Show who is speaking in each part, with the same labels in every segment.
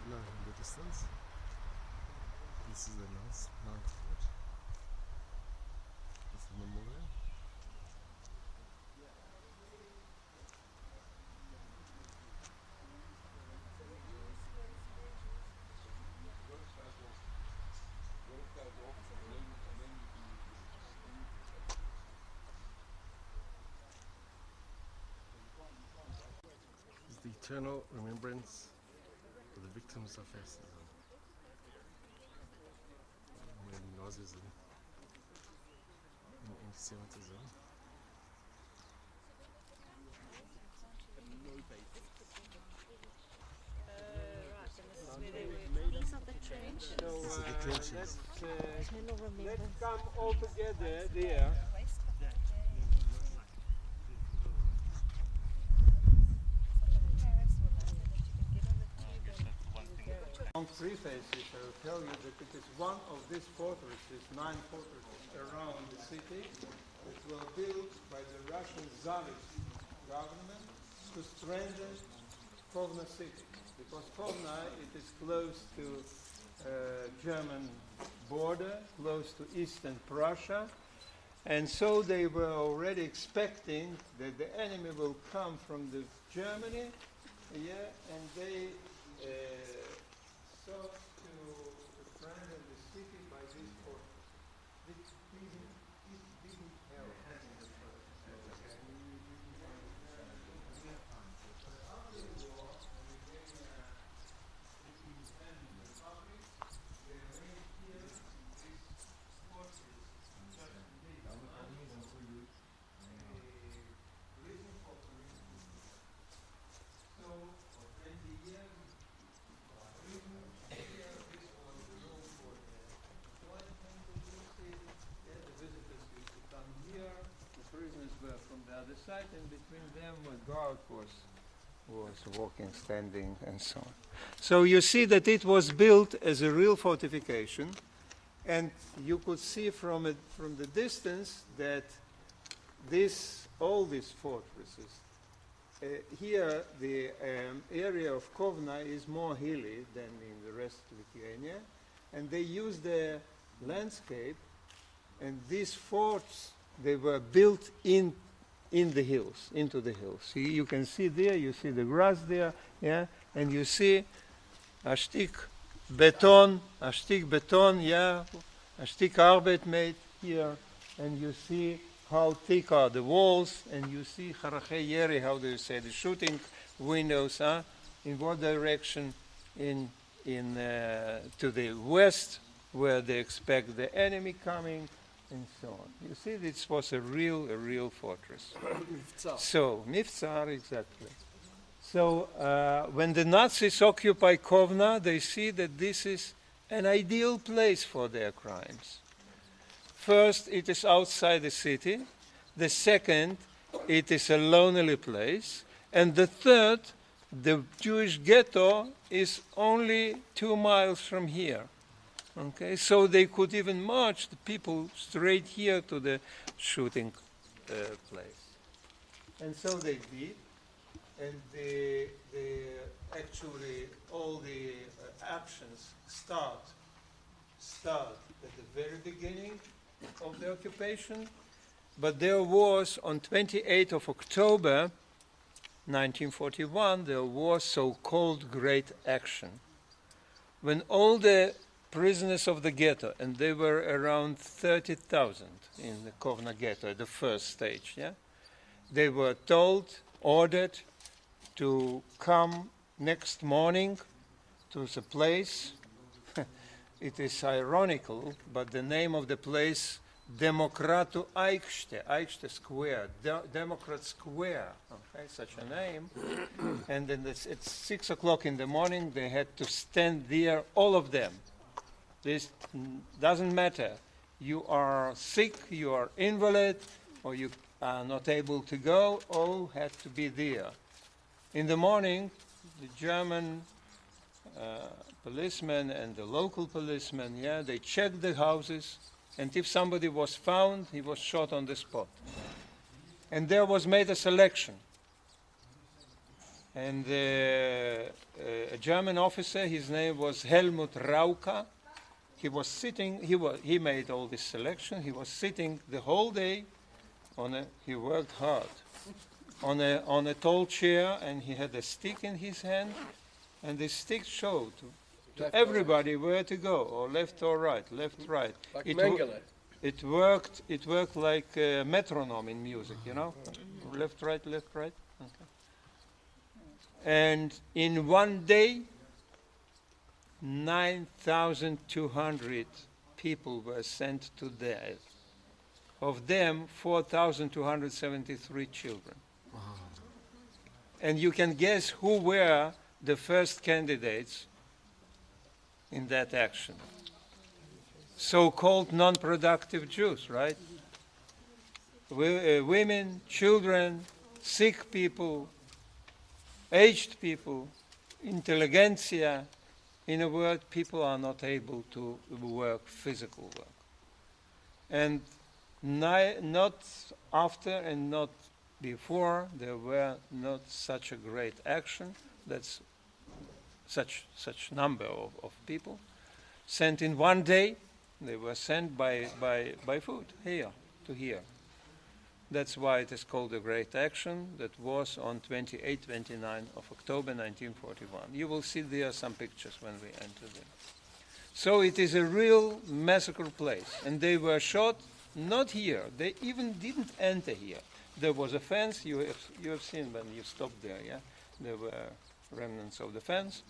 Speaker 1: No, in the distance. This is a nice fort. This is memorial. It's the eternal remembrance of the victims of fascism and Nazism and anti-Semitism.
Speaker 2: These are the trenches.
Speaker 1: These are the trenches.
Speaker 3: Let's come all together there. On prefaces, I will tell you that it is one of these fortresses, 9 fortresses around the city, that were built by the Russian Tsarist government to strengthen Kovno city. Because Kovno, it is close to German border, close to Eastern Prussia, and so they were already expecting that the enemy will come from the Germany, and they sought to strengthen the city by this fortress. This didn't help in the first place. After the war, when we came to the independent republic, they made here this fortress just to make a reason for tourism. So, for 20 years, from the other side, and between them a guard was walking, standing, and so on. So you see that it was built as a real fortification, and you could see from the distance that all these fortresses. Here, the area of Kovna is more hilly than in the rest of Lithuania, and they use the landscape, and these forts, they were built in the hills, into the hills. See, you can see there, you see the grass there, yeah, and you see a stick beton, yeah, a stick arbeit made here, and you see how thick are the walls, and you see Harache Yeri, how do you say, the shooting windows, in what direction, to the west, where they expect the enemy coming, and so on. You see, this was a real fortress. So, Miftsar, exactly. So, when the Nazis occupy Kovna, they see that this is an ideal place for their crimes. First, it is outside the city. The second, it is a lonely place. And the third, the Jewish ghetto is only 2 miles from here. Okay, so they could even march the people straight here to the shooting place. And so they did. And actually all the actions start at the very beginning of the occupation, but there was on 28th of October 1941 there was so-called Great Action, when all the prisoners of the ghetto, and there were around 30,000 in the Kovna ghetto at the first stage, yeah, they were ordered to come next morning to the place. It is ironical, but the name of the place, Demokratu Aikšte Square, Democrat Square, okay, such a name. And then at 6 o'clock in the morning, they had to stand there, all of them. This doesn't matter. You are sick, you are invalid, or you are not able to go, all had to be there. In the morning, the German policemen and the local policemen, yeah, they checked the houses, and if somebody was found, he was shot on the spot. And there was made a selection. And a German officer, his name was Helmut Rauka. He was sitting, he made all this selection. He was sitting the whole day he worked hard on a tall chair, and he had a stick in his hand, and the stick showed to everybody where to go, or left or right, left, right.
Speaker 4: Like Mengele.
Speaker 3: It worked like a metronome in music, you know? Left, right, left, right. Okay. And in one day, 9,200 people were sent to death. Of them, 4,273 children. Wow. And you can guess who were the first candidates in that action. So-called non-productive Jews, right? Women, children, sick people, aged people, intelligentsia. In a word, people are not able to work physical work. And not after and not before there were not such a great action. That's such number of people sent in one day. They were sent by foot here to here. That's why it is called a great action. That was on 28-29 of October 1941. You will see there some pictures when we enter there. So it is a real massacre place. And they were shot not here. They even didn't enter here. There was a fence. You have seen when you stopped there, yeah? There were remnants of the fence.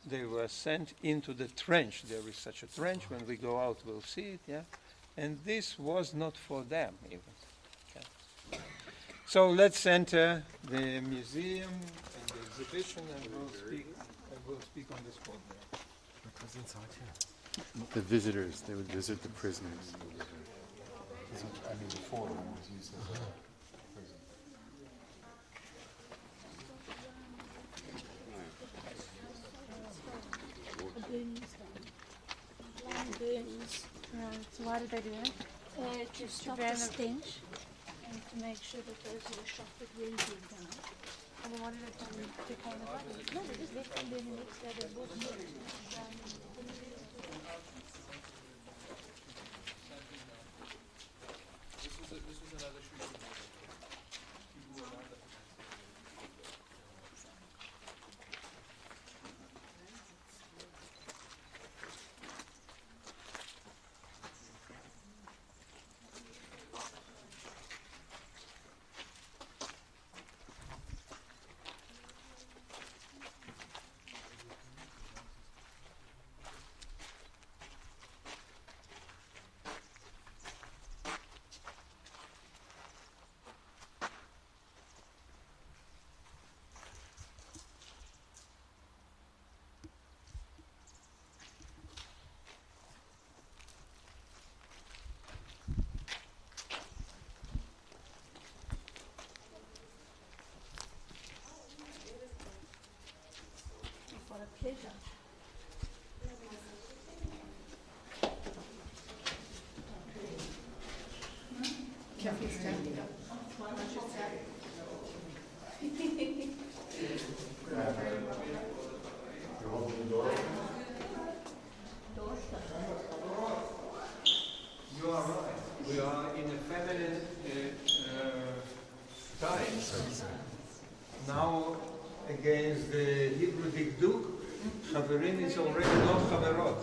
Speaker 3: They were sent into the trench. There is such a trench. When we go out, we'll see it, yeah? And this was not for them even. Okay. So let's enter the museum and the exhibition, and we'll speak on this spot there.
Speaker 5: The visitors, they would visit the prisoners. I mean, the forum was used as a prison.
Speaker 2: Burns.
Speaker 6: Right, so why did they do that?
Speaker 2: To stop the stench and to make sure that those who were shot would really be down.
Speaker 6: And then what did it do to kind of body?
Speaker 2: No, they just left them there the next day. They brought them back.
Speaker 3: This was another shooting.
Speaker 2: What a pleasure.
Speaker 3: You are right. We are in a feminine time. Now, against the Hebrew Dikduk, Chaverin is already not Chaverot.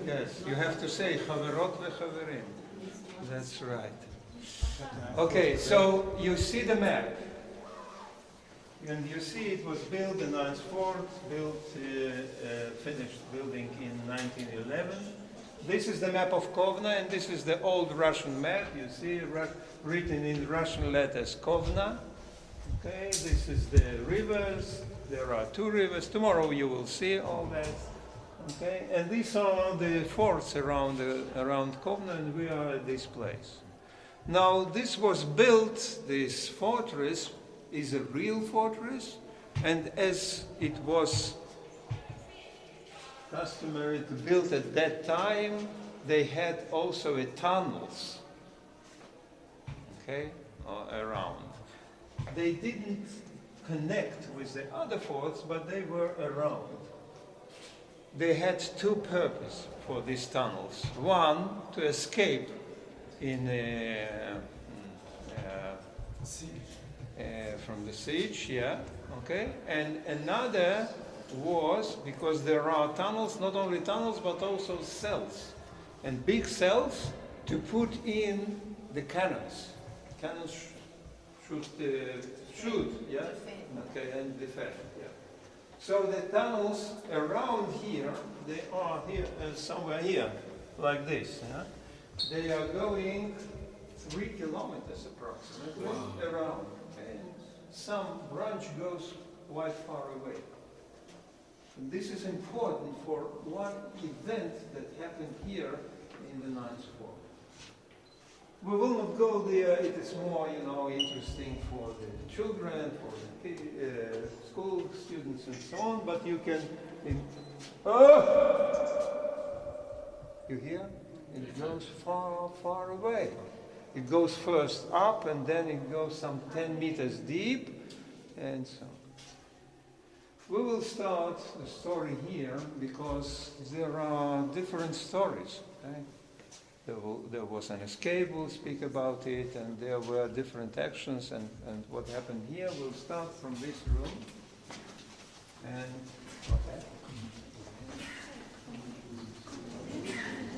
Speaker 3: Yes, you have to say Chaverot veChaverin. That's right. Okay, so you see the map. And you see it was built, the Ninth Fort, finished building in 1911. This is the map of Kovno, and this is the old Russian map. You see written in Russian letters Kovno. Okay, this is the rivers. There are two rivers. Tomorrow you will see all that. Okay, and these are the forts around Kovno, and we are at this place. Now, this was built, this fortress is a real fortress, and as it was customary to build at that time, they had also a tunnels, okay, around. They didn't connect with the other forts, but they were around. They had two purposes for these tunnels. One, to escape from the siege, yeah, okay. And another was because there are tunnels, not only tunnels, but also cells. And big cells to put in the cannons. Cannons shoot, yeah? Okay, and defend, yeah. So the tunnels around here, they are here, somewhere here, like this, yeah? They are going 3 kilometers approximately around. And some branch goes quite far away. And this is important for one event that happened here in the 9th War. We will not go there. It is more, interesting for the children, for the school students, and so on. But you can. You hear? It goes far, far away. It goes first up, and then it goes some 10 meters deep, and so on. We will start the story here because there are different stories. Okay? There was an escape, we'll speak about it, and there were different actions, and what happened here. We'll start from this room. And, okay.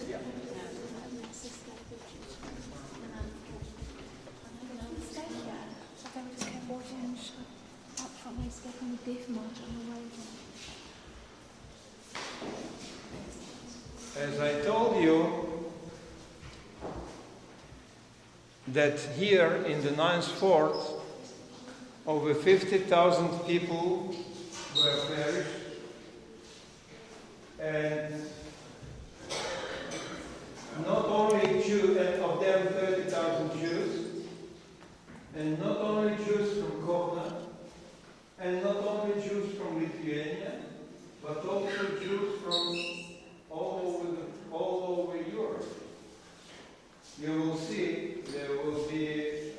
Speaker 3: Yeah. As I told you, that here in the 9th fort, over 50,000 people were perished, and not only Jews, and of them 30,000 Jews, and not only Jews from Kovno, and not only Jews from Lithuania, but also Jews from all over Europe. You will see there will be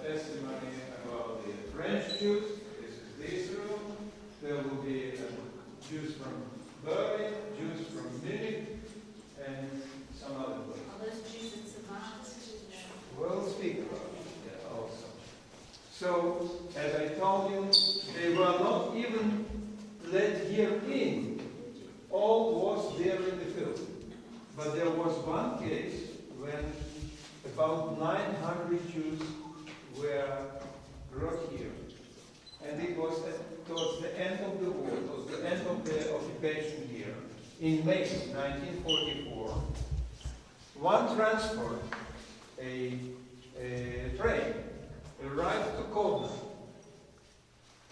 Speaker 3: testimony about the French Jews. This is this room. There will be Jews from Berlin, Jews from Munich, and some other places.
Speaker 2: Are those Jews in Savannah?
Speaker 3: We'll speak about it also. So, as I told you, they were not even let here in. All was there in the field. But there was one case when about 900 Jews were brought here. And it was towards the end of the war, towards the end of the occupation here, in May 1944. One transport, a train, arrived to Kovno.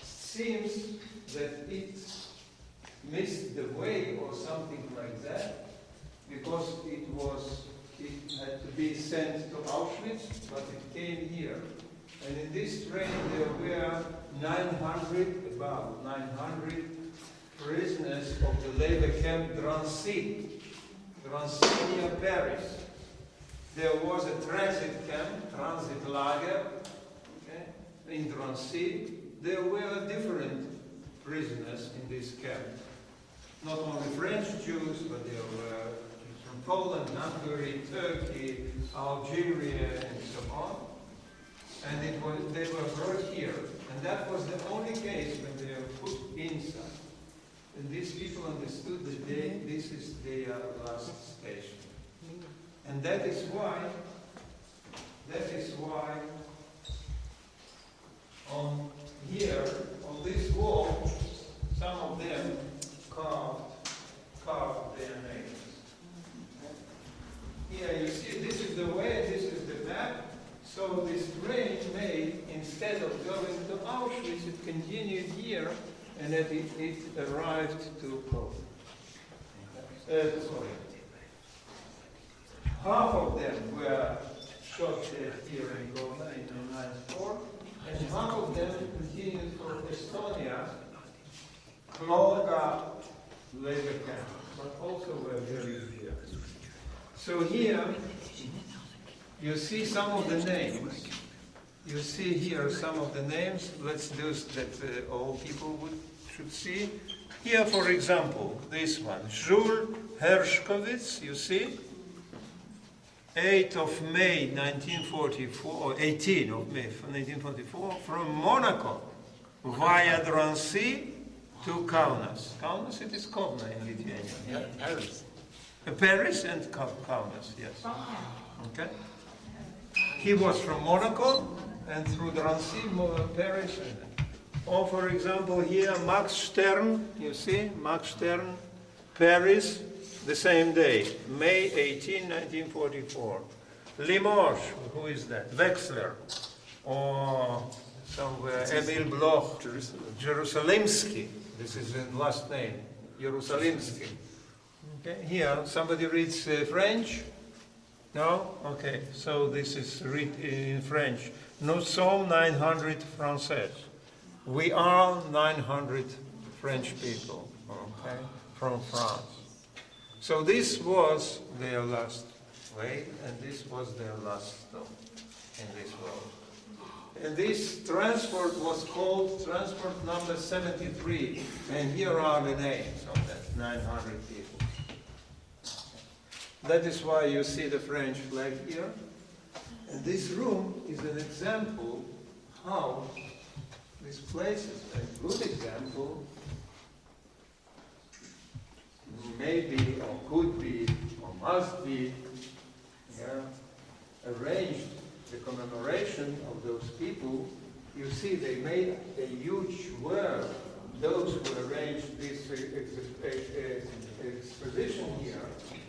Speaker 3: Seems that it missed the way or something like that, because it had to be sent to Auschwitz, but it came here. And in this train there were about 900 prisoners of the labor camp Drancy near Paris. There was a transit camp, transit lager, okay, in Drancy. There were different prisoners in this camp. Not only French Jews, but there were from Poland, Hungary, Turkey, Algeria, and so on. And they were brought here. And that was the only case when they were put inside. And these people understood that this is their last station. And that is why on here, on this wall, some of them carved their names. Here you see, this is the way, this is the map. So this train made, instead of going to Auschwitz, it continued here, and then it arrived to Kovno. Half of them were shot dead here in Kovno in 1994, and half of them continued for Estonia, Klolga labor camp, but also were buried here. So here you see some of the names. You see here some of the names. Let's do that all people should see. Here, for example, this one, Jules Hershkovitz, you see? 8th of May 1944, or 18th of May 1944, from Monaco via Drancy to Kaunus. Kaunus, it is Kovno in Lithuania. Yeah?
Speaker 1: Paris.
Speaker 3: Paris and Kaunus, yes. Okay. He was from Monaco and through Drancy, Paris. Or for example here, Max Stern, you see, Max Stern, Paris, the same day, May 18, 1944. Limoges, who is that? Wexler, or somewhere, Emil Bloch, Jerusalemsky, this is his last name, Jerusalemsky. Okay, here, somebody reads French? No? Okay, so this is read in French. Nous sommes 900 Français. We are 900 French people, okay, from France. So this was their last way, and this was their last stop in this world. And this transport was called transport number 73, and here are the names of that 900 people. That is why you see the French flag here. And this room is an example how this place is a good example, maybe or could be or must be arranged the commemoration of those people. You see, they made a huge work. Those who arranged this exposition here,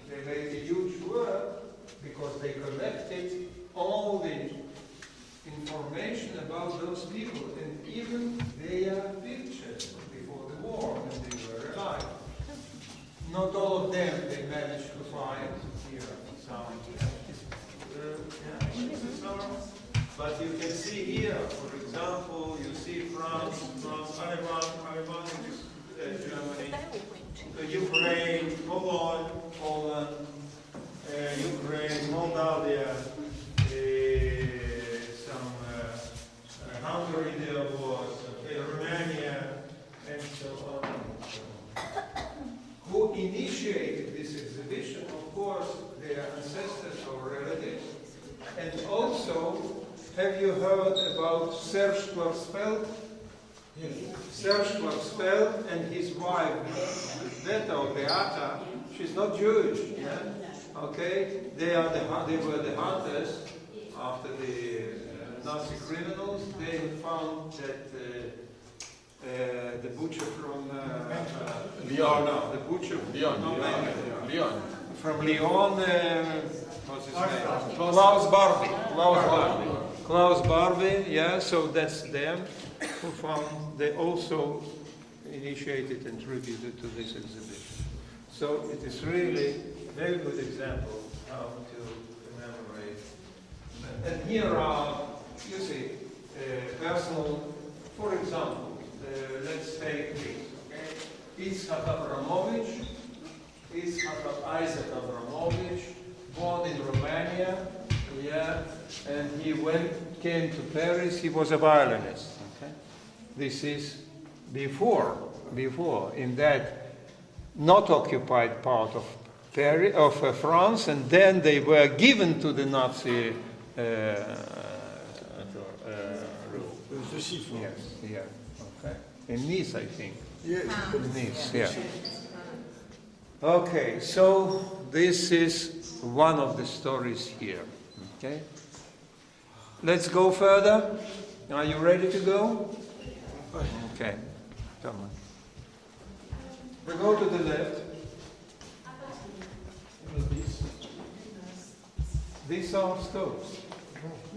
Speaker 3: they made a huge work because they collected all the information about those people and even their pictures before the war when they were alive. Not all of them they managed to find here. But you can see here, for example, you see France, Iran, Germany, Ukraine, Poland, Ukraine, Moldavia, Hungary there was, Romania, and so on. Who initiated this exhibition? Of course, their ancestors or relatives. And also, have you heard about Serge Klarsfeld? Yes. Serge Klarsfeld and his wife, Beata, she's not Jewish, yeah? Okay? They were the hunters after the Nazi criminals. They found that the butcher from
Speaker 5: Lyon.
Speaker 3: No, the butcher
Speaker 5: Lyon.
Speaker 3: from Lyon, what's his name? Klaus Barbie, yeah, so that's them who found, they also initiated and contributed to this exhibition. So it is really a very good example how to commemorate. And here are, you see, personal, for example, let's take this, okay? Itzhak Abramovich, Isaac Abramovich, born in Romania, yeah, and he came to Paris. He was a violinist. Okay? This is before in that not occupied part of Paris, of France, and then they were given to the Nazi rule. Yes, yeah, okay. In Nice, I think.
Speaker 5: Yes.
Speaker 3: Nice, yeah. Okay, so this is one of the stories here. Okay, let's go further. Are you ready to go? Okay, come on. We go to the left. These are stoves,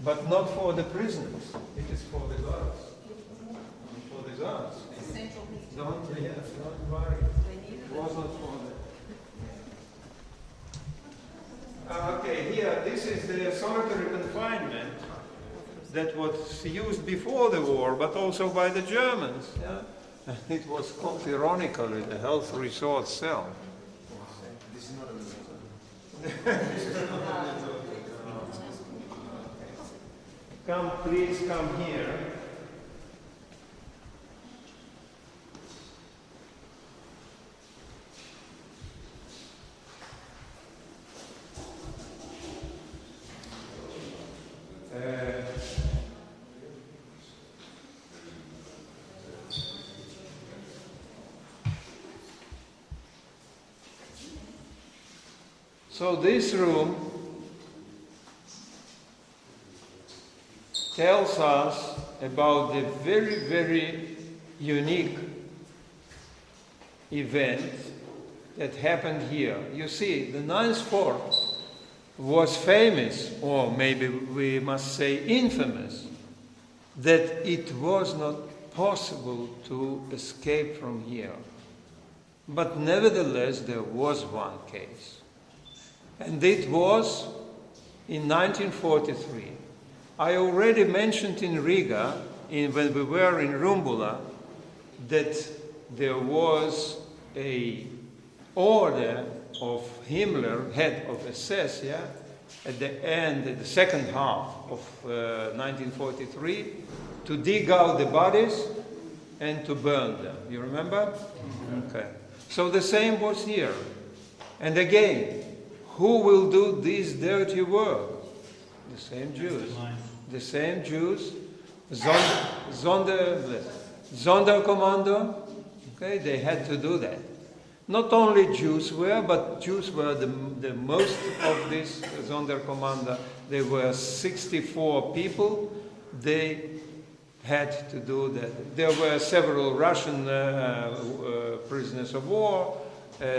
Speaker 3: but not for the prisoners. It is for the guards. For the guards. Don't worry. It was not for them. Okay, here, this is the solitary confinement that was used before the war, but also by the Germans. Yeah? It was called, ironically, the health resort cell.
Speaker 1: This is not a
Speaker 3: please come here. So this room tells us about the very, very unique event that happened here. You see, the ninth fort was famous, or maybe we must say infamous, that it was not possible to escape from here. But nevertheless, there was one case. And it was in 1943. I already mentioned in Riga, when we were in Rumbula, that there was a order of Himmler, head of SS, at the end, the second half of 1943, to dig out the bodies and to burn them. You remember? Okay. So the same was here. And again, who will do this dirty work? The same Jews. The same Jews. Sonderkommando. Okay, they had to do that. Not only Jews were, but Jews were the most of this Sonderkommando. There were 64 people. They had to do that. There were several Russian prisoners of war,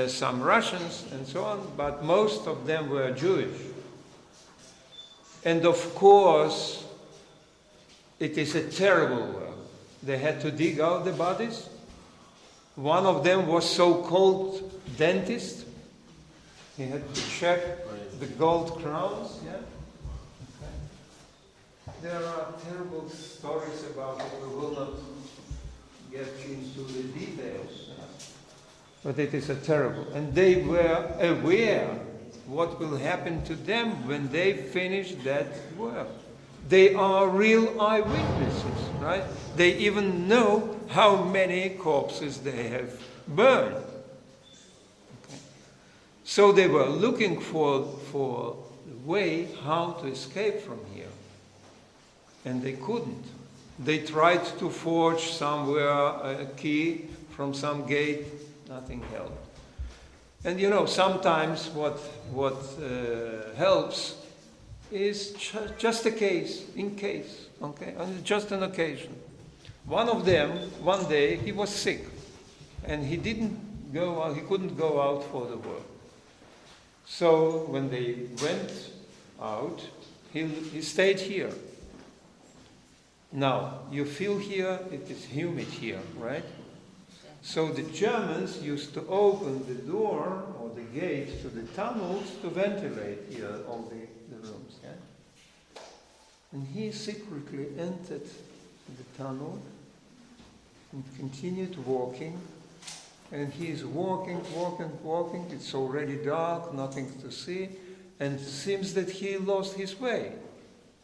Speaker 3: some Russians and so on, but most of them were Jewish. And of course, it is a terrible work. They had to dig out the bodies. One of them was so-called dentist. He had to check the gold crowns. Yeah? Okay. There are terrible stories about it. We will not get into the details. But it is a terrible. And they were aware what will happen to them when they finish that work. They are real eyewitnesses, right? They even know how many corpses they have burned. Okay. So they were looking for a way how to escape from here. And they couldn't. They tried to forge somewhere a key from some gate. Nothing helped. And you know, sometimes what helps is just a case, in case, okay, and just an occasion. One of them, one day, he was sick, and he couldn't go out for the work. So when they went out, he stayed here. Now, you feel here, it is humid here, right? So the Germans used to open the door or the gate to the tunnels to ventilate here all the rooms. Yeah? And he secretly entered the tunnel and continued walking. And he is walking. It's already dark, nothing to see. And it seems that he lost his way.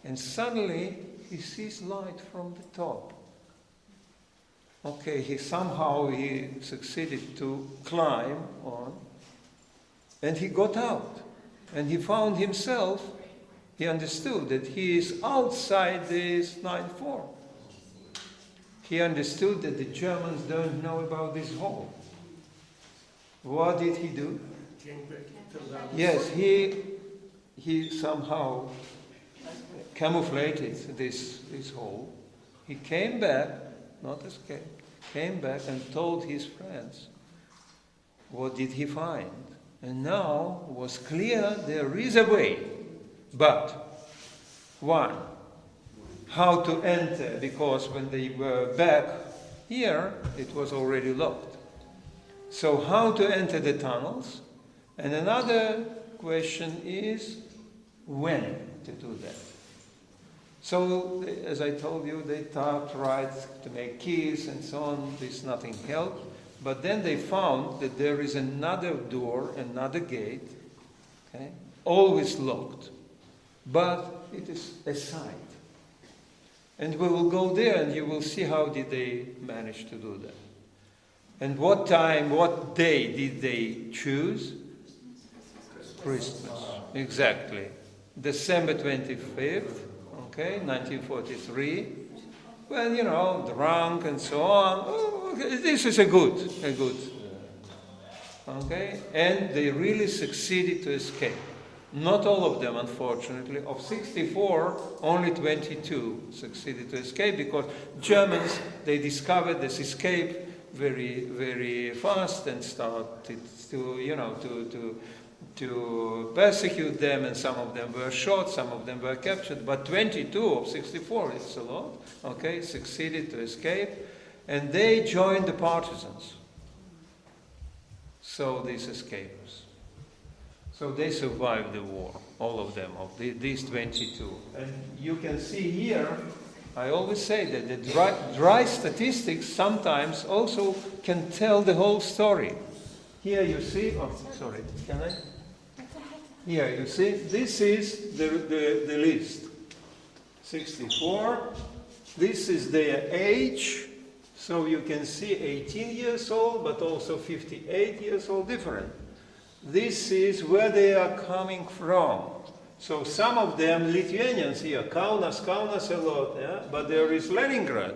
Speaker 3: And suddenly he sees light from the top. Okay, he succeeded to climb on, and he got out. And he found himself, he understood that he is outside this ninth fort. He understood that the Germans don't know about this hole. What did he do? Yes, he somehow camouflated this hole. He came back, not escaped, came back and told his friends. What did he find? And now was clear there is a way. But, one, how to enter, because when they were back here, it was already locked. So how to enter the tunnels? And another question is, when to do that? So, as I told you, they tried to make keys and so on. This nothing helped. But then they found that there is another door, another gate, okay, always locked. But it is a side. And we will go there and you will see how did they manage to do that. And what time, what day did they choose? Christmas. Exactly. December 25th, okay, 1943. Well, you know, drunk and so on. Oh, okay, this is a good. Okay, and they really succeeded to escape. Not all of them, unfortunately. Of 64, only 22 succeeded to escape because Germans, they discovered this escape very, very fast and started to persecute them, and some of them were shot, some of them were captured, but 22 of 64, it's a lot, okay, succeeded to escape, and they joined the partisans. So these escapers. So they survived the war, all of them, of these 22. And you can see here, I always say that the dry statistics sometimes also can tell the whole story. Here you see, can I? Here you see, this is the list. 64, this is their age, so you can see 18 years old, but also 58 years old, different. This is where they are coming from. So some of them, Lithuanians here, Kaunus a lot, yeah? But there is Leningrad,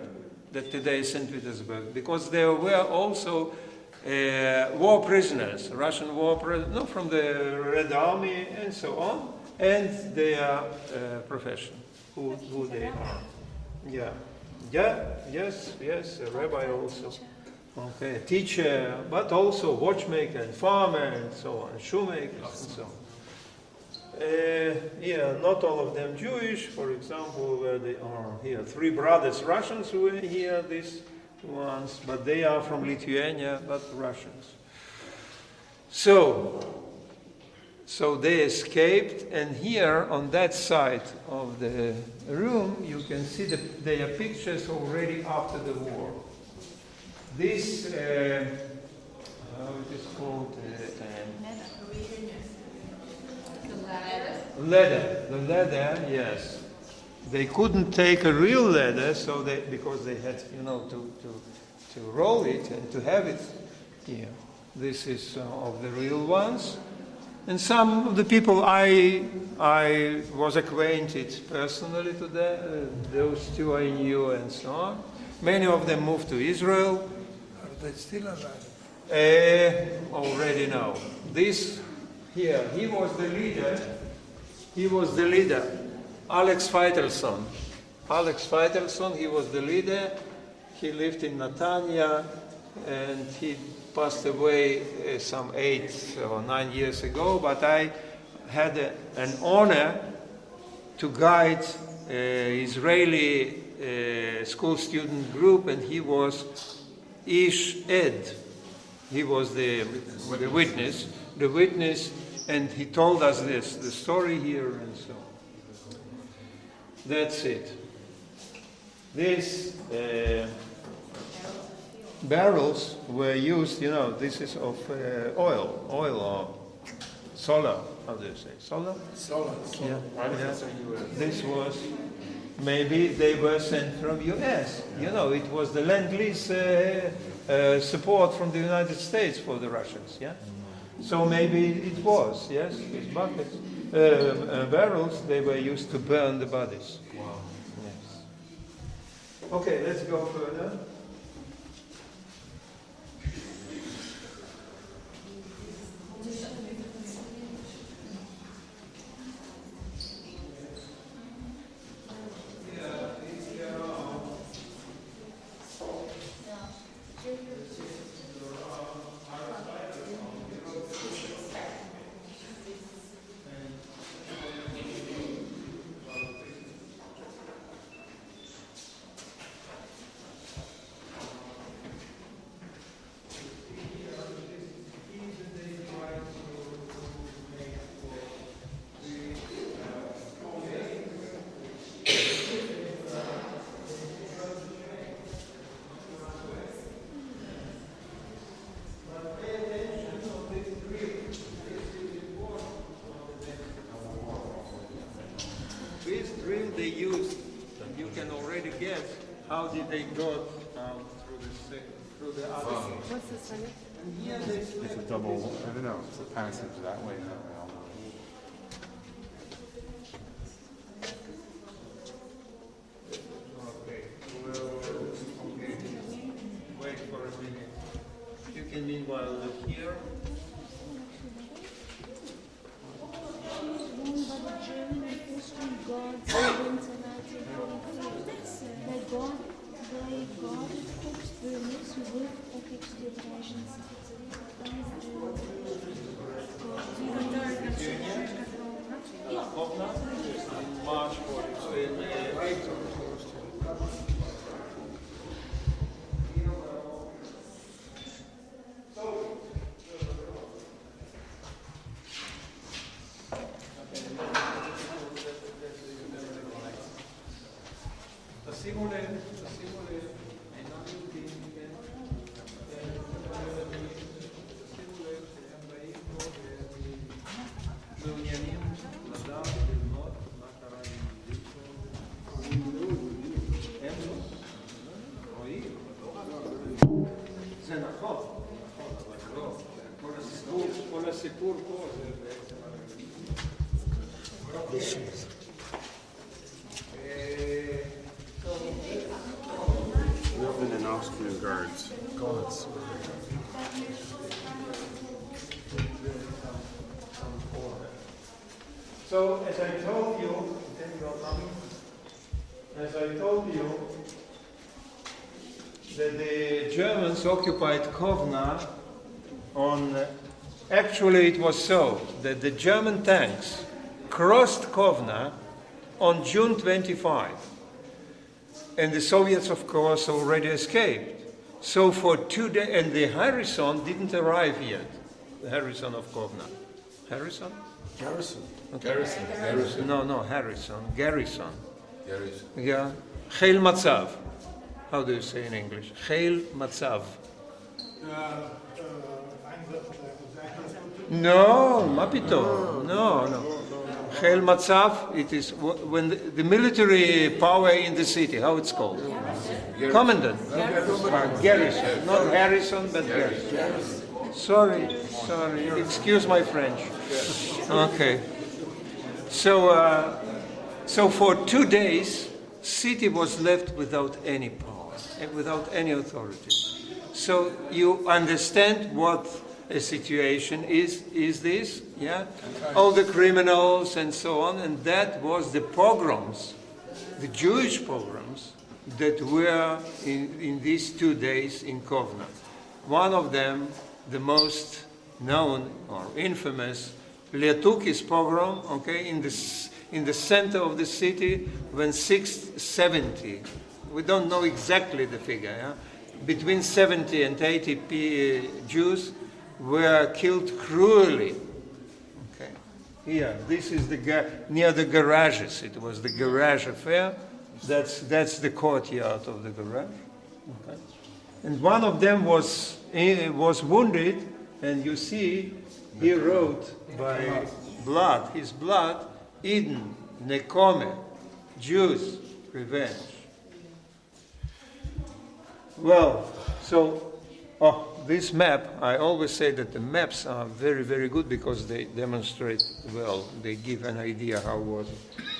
Speaker 3: that today is St. Petersburg, because there were also war prisoners, Russian war prisoners, no, from the Red Army and so on, and their profession, who they are. Yes, a rabbi also. Okay, a teacher, but also watchmaker and farmer and so on, shoemakers and so on. Not all of them Jewish, for example, where they are here. 3 brothers Russians who were here, these ones, but they are from Lithuania, but Russians. So they escaped, and here on that side of the room, you can see their pictures already after the war. This, how it is called? Leather. The leather, yes. They couldn't take a real leather, so because they had, to roll it and to have it here. This is of the real ones. And some of the people I was acquainted personally to those two I knew and so on. Many of them moved to Israel.
Speaker 4: Are they still alive?
Speaker 3: Already no. This here, he was the leader. Alex Feitelson, he was the leader. He lived in Netanya, and he passed away some 8 or 9 years ago, but I had an honor to guide Israeli school student group, and he was Ish Ed. He was the witness, and he told us the story here and so on. That's it. These barrels were used, this is of oil or solar. How do you say? Solar?
Speaker 4: Solar.
Speaker 3: Yeah. This was, maybe they were sent from US. It was the Lend-Lease support from the United States for the Russians, yeah? So maybe it was, yes, these buckets, barrels, they were used to burn the bodies. Wow. Yes. Okay, let's go further. This drill they used and you can already guess how did they go through the other.
Speaker 6: What's this one?
Speaker 3: Here they
Speaker 5: It's a double, I don't know, it's a passage that way and that way. all the way.
Speaker 3: Okay, okay. Wait for a minute. You can meanwhile look here.
Speaker 2: Ruled by the German and Austrian guards in winter 1943. They guarded Fox burners who worked off exterminations.
Speaker 3: Kovno, in March 42, in April. זה נכון, אבל לא, כל הסיפור פה זה בעצם
Speaker 5: German and Austrian guards.
Speaker 1: Kaunus.
Speaker 3: So, as I told you, that the Germans occupied Kovno on, actually it was so, that the German tanks crossed Kovno on June 25. And the Soviets, of course, already escaped. So for 2 days, and the Harrison didn't arrive yet, the Harrison of Kovno. Harrison?
Speaker 1: Garrison.
Speaker 3: Harrison. No, Harrison. Garrison.
Speaker 1: Garrison.
Speaker 3: Yeah. Heil Matzav. How do you say in English? Heil Matzav. No, Mapito. No. Heil Matzav, it is when the military power in the city, how it's called? Commandant. Garrison. Not Harrison, but Garrison. Sorry. Excuse my French. Okay. So for 2 days, city was left without any power, without any authority. So you understand what a situation is this, yeah? All the criminals and so on, and that was the pogroms, the Jewish pogroms that were in these 2 days in Kovno. One of them, the most known or infamous, Lietukis pogrom, okay, in the center of the city when 670, we don't know exactly the figure, yeah? Between 70 and 80 Jews were killed cruelly. Okay, here, this is near the garages. It was the garage affair. That's the courtyard of the garage. Okay, and one of them was wounded, and you see he wrote by blood, his blood, Eden, Nekome, Jews, revenge. Well, so, this map, I always say that the maps are very, very good because they demonstrate well, they give an idea how it was.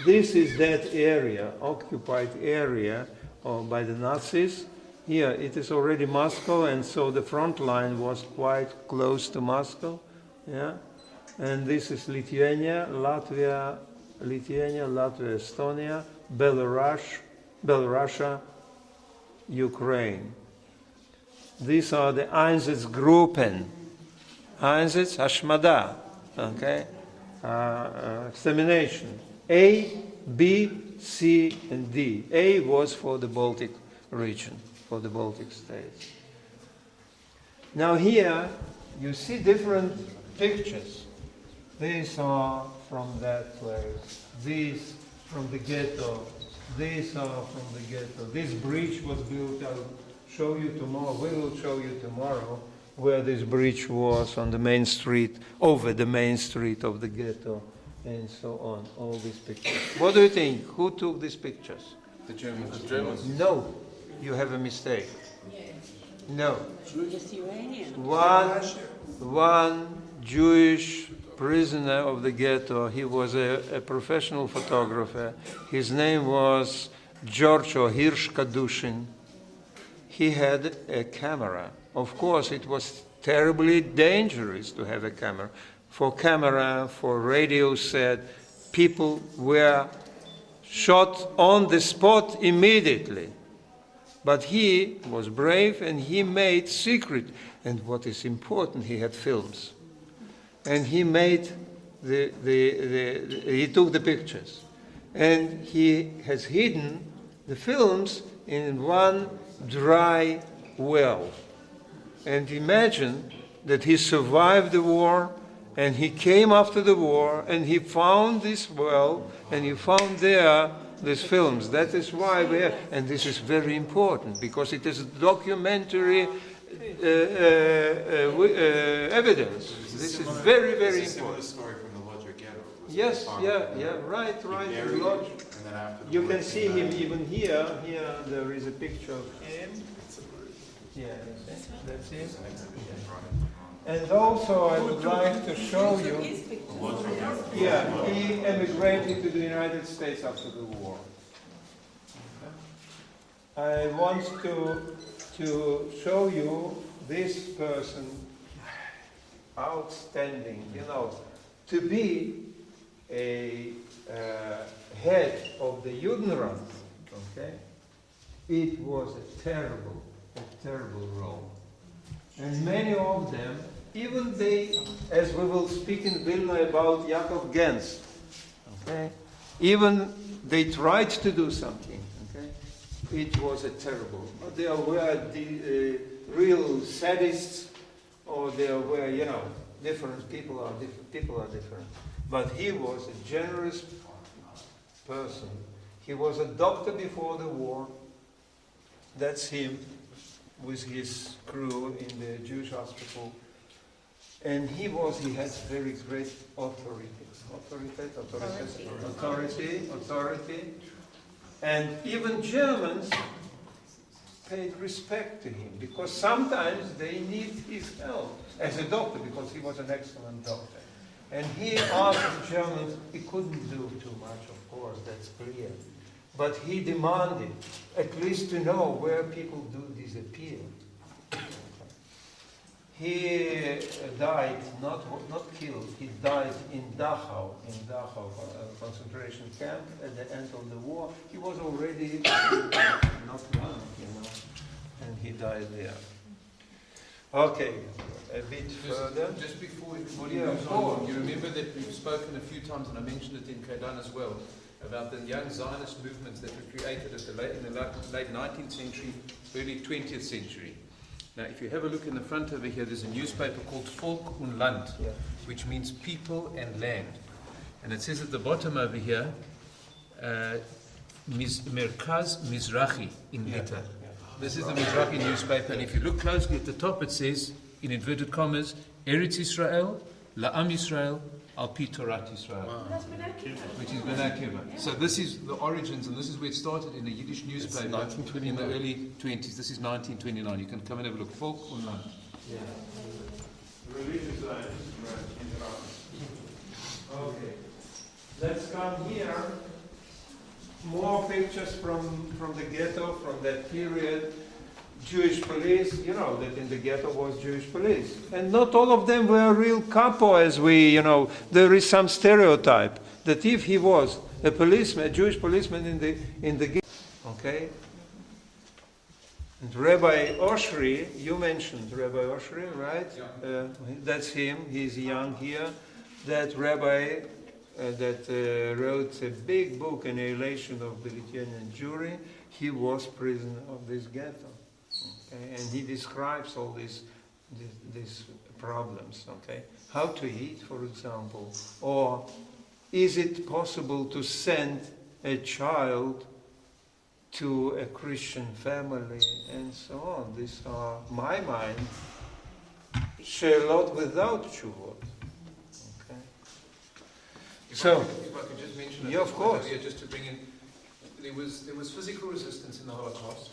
Speaker 3: This is that area, occupied area by the Nazis. Here, it is already Moscow, and so the front line was quite close to Moscow, yeah? And this is Lithuania, Latvia, Estonia, Belarusia, Ukraine. These are the Einsatzgruppen. Einsatz, Hashmada, okay? Extermination. A, B, C, and D. A was for the Baltic region, for the Baltic states. Now here, you see different pictures. These are from that place. These from the ghetto. These are from the ghetto. This bridge was built. I'll show you tomorrow. We will show you tomorrow where this bridge was on the main street, over the main street of the ghetto, and so on. All these pictures. What do you think? Who took these pictures? The Germans. No, you have a mistake. No. One Jewish prisoner of the ghetto, he was a professional photographer. His name was George Hirsch Kadushin. He had a camera. Of course, it was terribly dangerous to have a camera. For radio set, people were shot on the spot immediately. But he was brave and he made secret. And what is important, he had films. And he made he took the pictures. And he has hidden the films in one dry well. And imagine that he survived the war and he came after the war and he found this well and he found there these films. That is why we have, and this is very important because it is documentary evidence. This is very, very
Speaker 5: It's a similar
Speaker 3: important.
Speaker 5: story from the Lodger Ghetto. Was
Speaker 3: Yes,
Speaker 5: photographer.
Speaker 3: yeah, right.
Speaker 5: He buried it,
Speaker 3: Lodge.
Speaker 5: and then after the
Speaker 3: You
Speaker 5: war
Speaker 3: can
Speaker 5: he
Speaker 3: see
Speaker 5: came
Speaker 3: him
Speaker 5: back.
Speaker 3: even here. Here there is a picture of him. Yeah, that's him. And also I would like to show you. Yeah, he emigrated to the United States after the war. I want to show you this person, outstanding, to be a head of the Judenrat, okay? It was a terrible role. And many of them, even they, as we will speak in Vilna about Yaakov Gens, okay? Even they tried to do something, okay? It was a terrible. There were the real sadists, or there were, different people are different. But he was a generous person. He was a doctor before the war. That's him with his crew in the Jewish hospital. And he had very great authority. And even Germans paid respect to him because sometimes they need his help as a doctor because he was an excellent doctor. And he asked the Germans, he couldn't do too much, of course, that's clear. But he demanded at least to know where people do disappear. He died, not killed, he died in Dachau concentration camp at the end of the war. He was already not young, and he died there. Okay, a bit further.
Speaker 7: Just before everybody moves on, you remember that we've spoken a few times, and I mentioned it in Kaidan as well, about the young Zionist movements that were created in the late 19th century, early 20th century. Now, if you have a look in the front over here, there's a newspaper called Volk und Land, which means people and land. And it says at the bottom over here, Merkaz Mizrahi in Lita. This is the Mizrahi newspaper, and if you look closely at the top, it says, in inverted commas, Eretz Israel, La'am Israel, Al Pi Torat Israel, which is Ben Akiva. So this is the origins, and this is where it started in a Yiddish newspaper in the early 20s. This is 1929. You can come and have a look. Volk und Land.
Speaker 3: Yeah. Religious life. Okay. Let's come here. More pictures from the ghetto, from that period. Jewish police, that in the ghetto was Jewish police. And not all of them were real capo as there is some stereotype that if he was a policeman, a Jewish policeman in the ghetto, okay? And Rabbi Oshri, you mentioned Rabbi Oshri, right?
Speaker 7: Yeah.
Speaker 3: That's him, he's young here. That rabbi that wrote a big book, Annihilation of the Lithuanian Jewry, he was prisoner of this ghetto. Okay? And he describes all these problems. Okay, how to eat, for example, or is it possible to send a child to a Christian family, and so on? These are, my mind, Shelot without Shuvot. Okay. So,
Speaker 7: if I could just mention
Speaker 3: yeah, of course.
Speaker 7: Here, just to bring in, there was physical resistance in the Holocaust,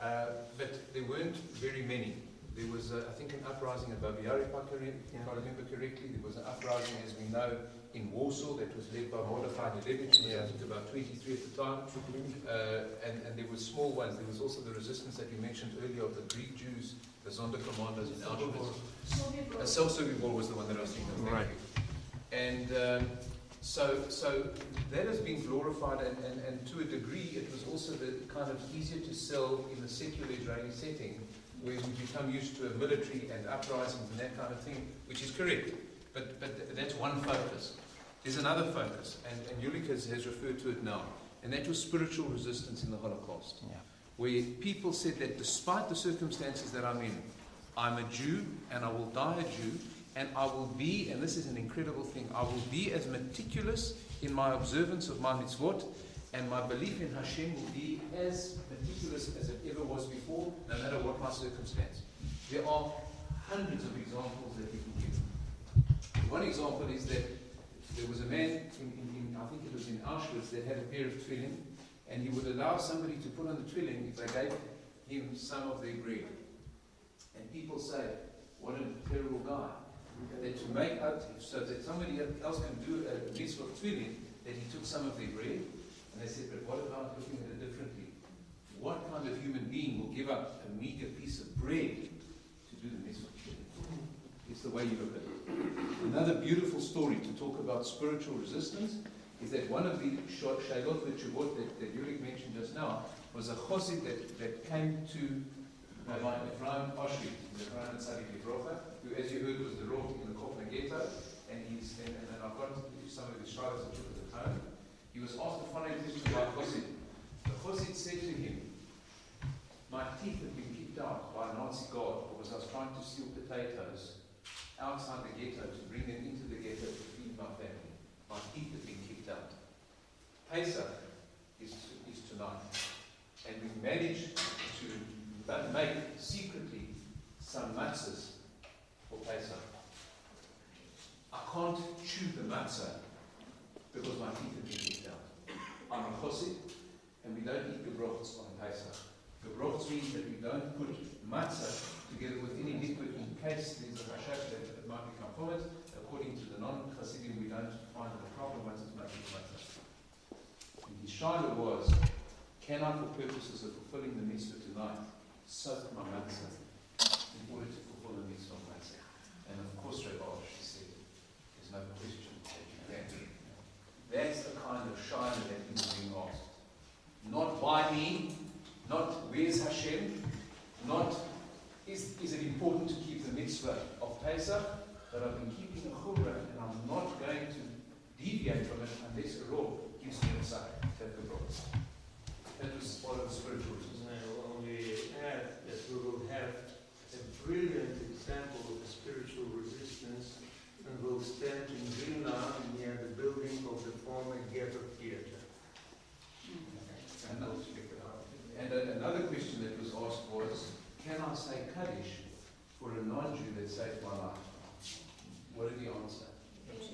Speaker 7: but there weren't very many. There was, I think, an uprising at Babiari, if I remember correctly. There was an uprising, as we know, in Warsaw that was led by Mordechai Nedevich, who was, I think, about 23 at the time. And there were small ones. There was also the resistance that you mentioned earlier of the Greek Jews, the Sonderkommandos in Auschwitz. Sobibor was the one that I was thinking of. Right. And so that has been glorified, and to a degree, it was also the kind of easier to sell in the secular Israeli setting, where we become used to a military and uprisings and that kind of thing, which is correct. But that's one focus. There's another focus, and Yulik has referred to it now, and that was spiritual resistance in the Holocaust, where people said that despite the circumstances that I'm in, I'm a Jew, and I will die a Jew, and I will be, and this is an incredible thing, I will be as meticulous in my observance of my mitzvot, and my belief in Hashem will be as meticulous as it ever was before, no matter what my circumstance. There are hundreds of examples that we can give. One example is that there was a man in I think it was in Auschwitz, that had a pair of tefillin, and he would allow somebody to put on the tefillin if they gave him some of their bread. And people say, what a terrible guy. That to make out, so that somebody else can do a mitzvah of tefillin, that he took some of their bread. And they said, but what about looking at it differently? What kind of human being will give up a meager piece of bread to do the mitzvah? It's the way you look at it. Another beautiful story to talk about spiritual resistance is that one of the shailot v'tshuvot that Yurik mentioned just now was a chosid that came to Ephraim Oshri, Ephraim Tzadik Livrocha, who, as you heard, was the Rav in the Kovno ghetto, and I've got some of his shailot that took at the time. He was asked the following question by Chosid. The Chosid said to him, my teeth had been kicked out by a Nazi guard because I was trying to steal potatoes outside the ghetto to bring them into the ghetto to feed my family. My teeth had been kicked out. Pesach is tonight. And we managed to make secretly some matzahs for Pesach. I can't chew the matzah because my teeth have been kicked out. I'm a chosid, and we don't eat gebrochs on Pesach. Gebrochs means that we don't put matzah together with any liquid in case there's a hashash that it might become formed. According to the non-Hasidim, we don't find it a problem once it's making matzah. And his shaila was, can I, for purposes of fulfilling the mitzvah tonight, soak my matzah in order to fulfill the mitzvah of matzah? And of course, Rabbi, she said, there's no question that you can. That's the kind of shaila that he was being asked. Not why me, not where's Hashem, not is it important to keep the mitzvah of Pesach, but I've been keeping a chumrah and I'm not going to deviate from it unless a Rav gives me a sign that the Rav. That was part of the spiritual resistance.
Speaker 3: I will only add that we will have a brilliant example of a spiritual resistance, and will stand in Vilna near the building of the former ghetto theater.
Speaker 7: And another question that was asked was, can I say Kaddish for a non-Jew that saved my life? What did he answer? Yes.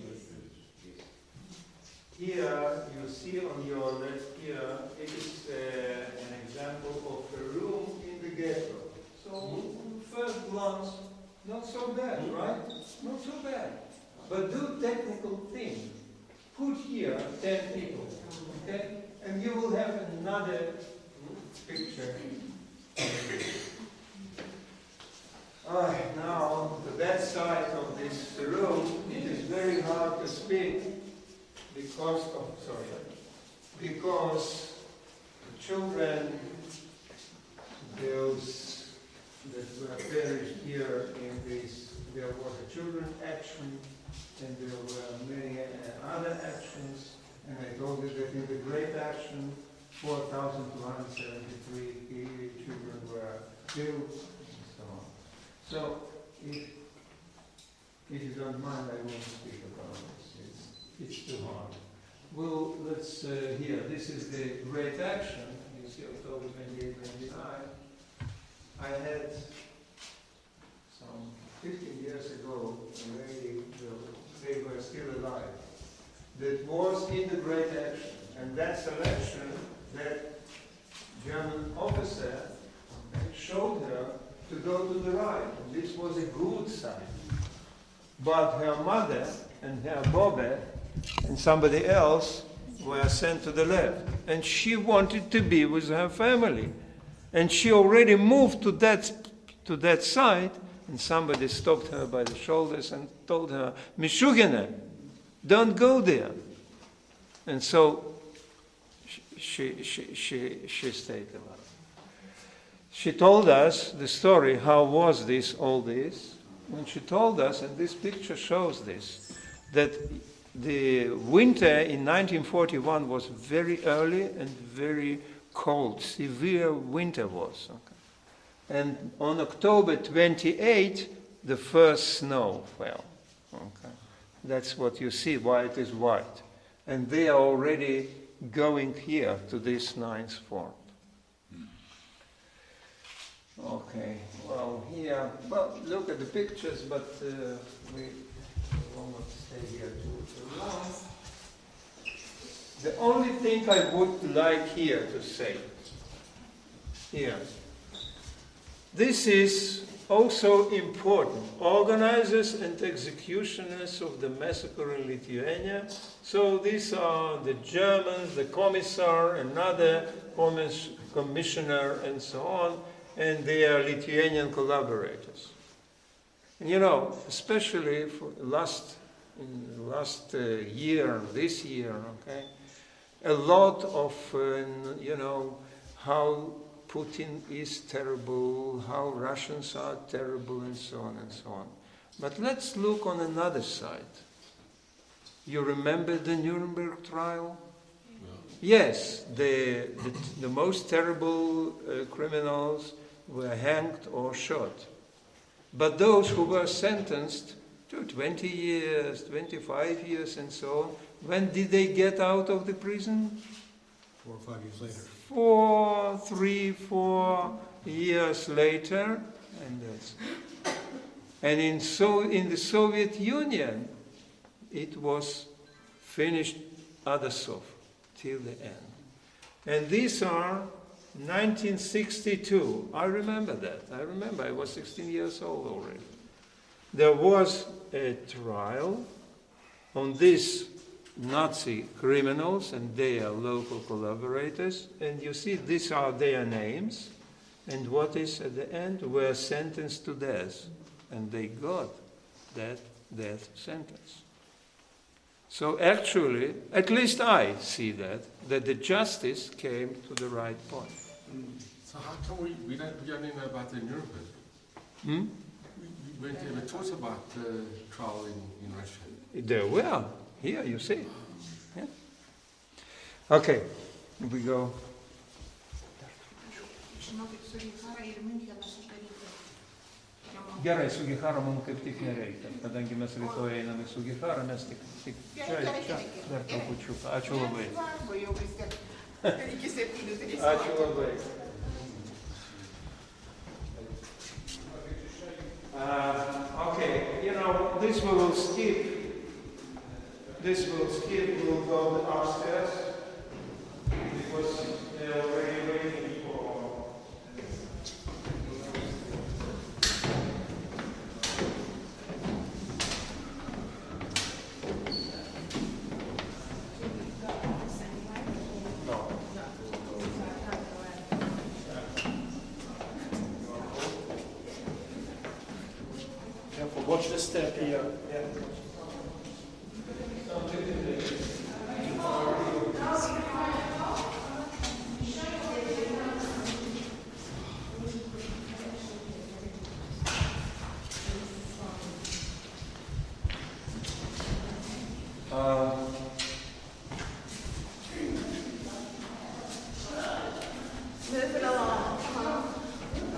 Speaker 3: Here, you see on your left here, it is an example of a room in the ghetto. So, first glance, not so bad, right? Not so bad. But do technical thing. Put here 10 people, okay? And you will have another picture. Now, the bad side of this room, it is very hard to speak because the children, those that were perished here in this, there was a children action, and there were many other actions, and I told you that in the great action, 4,273 children were killed, and so on. So, if you don't mind, I won't speak about this. It's too hard. Well, let's here. This is the great action. You see, October 28, 29. I had some 15 years ago a lady, they were still alive, that was in the great action. And that selection, was a good side. But her mother and her Bobbe and somebody else were sent to the left. And she wanted to be with her family. And she already moved to that side, and somebody stopped her by the shoulders and told her, Mishugene, don't go there. And so she stayed alive. She told us the story, how was this, all this? And she told us, and this picture shows this, that the winter in 1941 was very early and very cold, severe winter was. Okay. And on October 28, the first snow fell. Okay. That's what you see, why it is white. And they are already going here to this ninth fort. Okay, well, here, well, look at the pictures, but we will not stay here too long. The only thing I would like here to say, here, this is also important. Organizers and executioners of the massacre in Lithuania. So these are the Germans, the commissar, another commissioner, and so on. And they are Lithuanian collaborators. And you know, especially for last year, this year, okay, a lot of, you know, how Putin is terrible, how Russians are terrible, and so on and so on. But let's look on another side. You remember the Nuremberg trial? Yes, the most terrible criminals were hanged or shot. But those who were sentenced to 20 years, 25 years and so on, when did they get out of the prison?
Speaker 1: 4 or 5 years later.
Speaker 3: 4 years later. And in the Soviet Union, it was finished Adasov till the end. And these are 1962. I remember that. I was 16 years old already. There was a trial on these Nazi criminals and their local collaborators. And you see, these are their names. And what is at the end? Were sentenced to death. And they got that death sentence. So actually, at least I see that the justice came to the right point.
Speaker 5: So how come we don't know about the Nuremberg?
Speaker 3: Hmm?
Speaker 5: We weren't ever taught about the trial in Russia.
Speaker 3: There were. Here, you see. Yeah. Okay, we go. Gerai, su Gihara mums kaip tik nereikia, kadangi mes rytoj einame su Gihara, mes tik čia dar trupučiuką. Ačiū labai. Ačiū labai. Okay, you know, this we will skip. We'll go upstairs because they're already waiting for.
Speaker 1: Careful, watch the step here. Yeah.
Speaker 6: Moving along.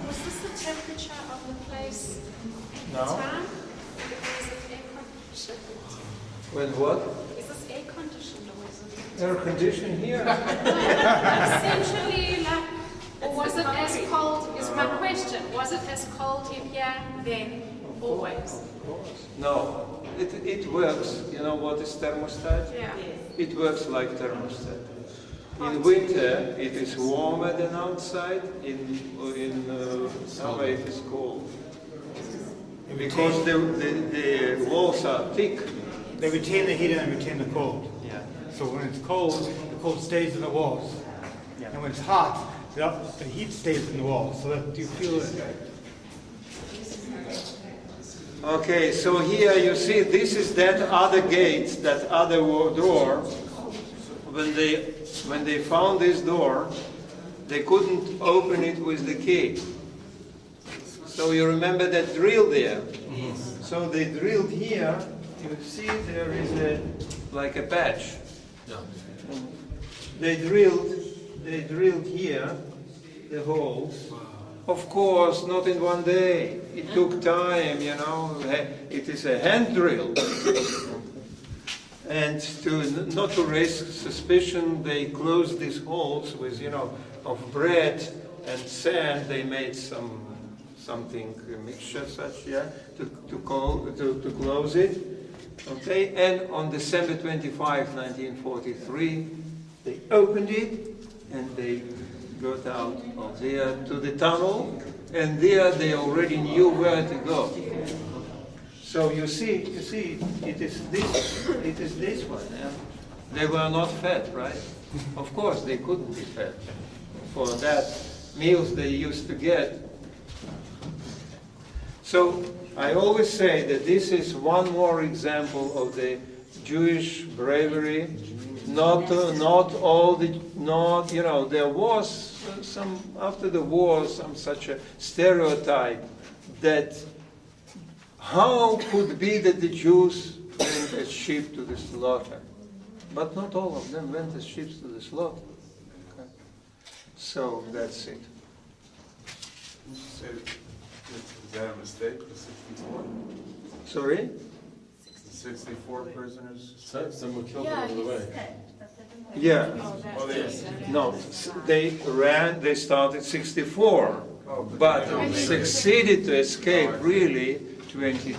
Speaker 6: Was this the temperature of the place at
Speaker 3: No.
Speaker 6: the time? Or is it air conditioned?
Speaker 3: When what?
Speaker 6: Is this air conditioned or is it?
Speaker 3: Air conditioning here.
Speaker 6: Essentially, like, or was it as cold? Is my question. Was it as cold in here then? Always.
Speaker 3: Of course. No, it works. You know what is thermostat?
Speaker 6: Yeah.
Speaker 3: It works like thermostat. In winter, it is warmer than outside. In summer, it is cold. because the walls are thick.
Speaker 8: They retain the heat and retain the cold.
Speaker 3: Yeah.
Speaker 8: So when it's cold, the cold stays in the walls.
Speaker 3: Yeah.
Speaker 8: And when it's hot, the heat stays in the walls. So that you feel it.
Speaker 3: Okay, so here you see this is that other gate, that other door. When they found this door, they couldn't open it with the key. So you remember that drill there? Yes. So they drilled here. You see there is like a patch.
Speaker 7: Yeah.
Speaker 3: They drilled here the holes. Of course, not in one day. It took time, you know. It is a hand drill. And not to raise suspicion, they closed these holes with, you know, of bread and sand. They made something, a mixture such, yeah, to close it. Okay, and on December 25, 1943, they opened it and they got out of there to the tunnel, and there they already knew where to go. So you see, it is this one. Yeah? They were not fed, right? Of course, they couldn't be fed. For that meals they used to get. So I always say that this is one more example of the Jewish bravery. Not you know, there was some, after the war, some such a stereotype that how could be that the Jews went as sheep to the slaughter? But not all of them went as sheep to the slaughter. Okay? So that's it.
Speaker 5: Is that a mistake, the 64?
Speaker 3: Sorry?
Speaker 5: The 64 prisoners?
Speaker 7: Some were killed along the way.
Speaker 3: Yeah.
Speaker 5: Oh, they,
Speaker 3: No, they started 64, but succeeded to escape really 22.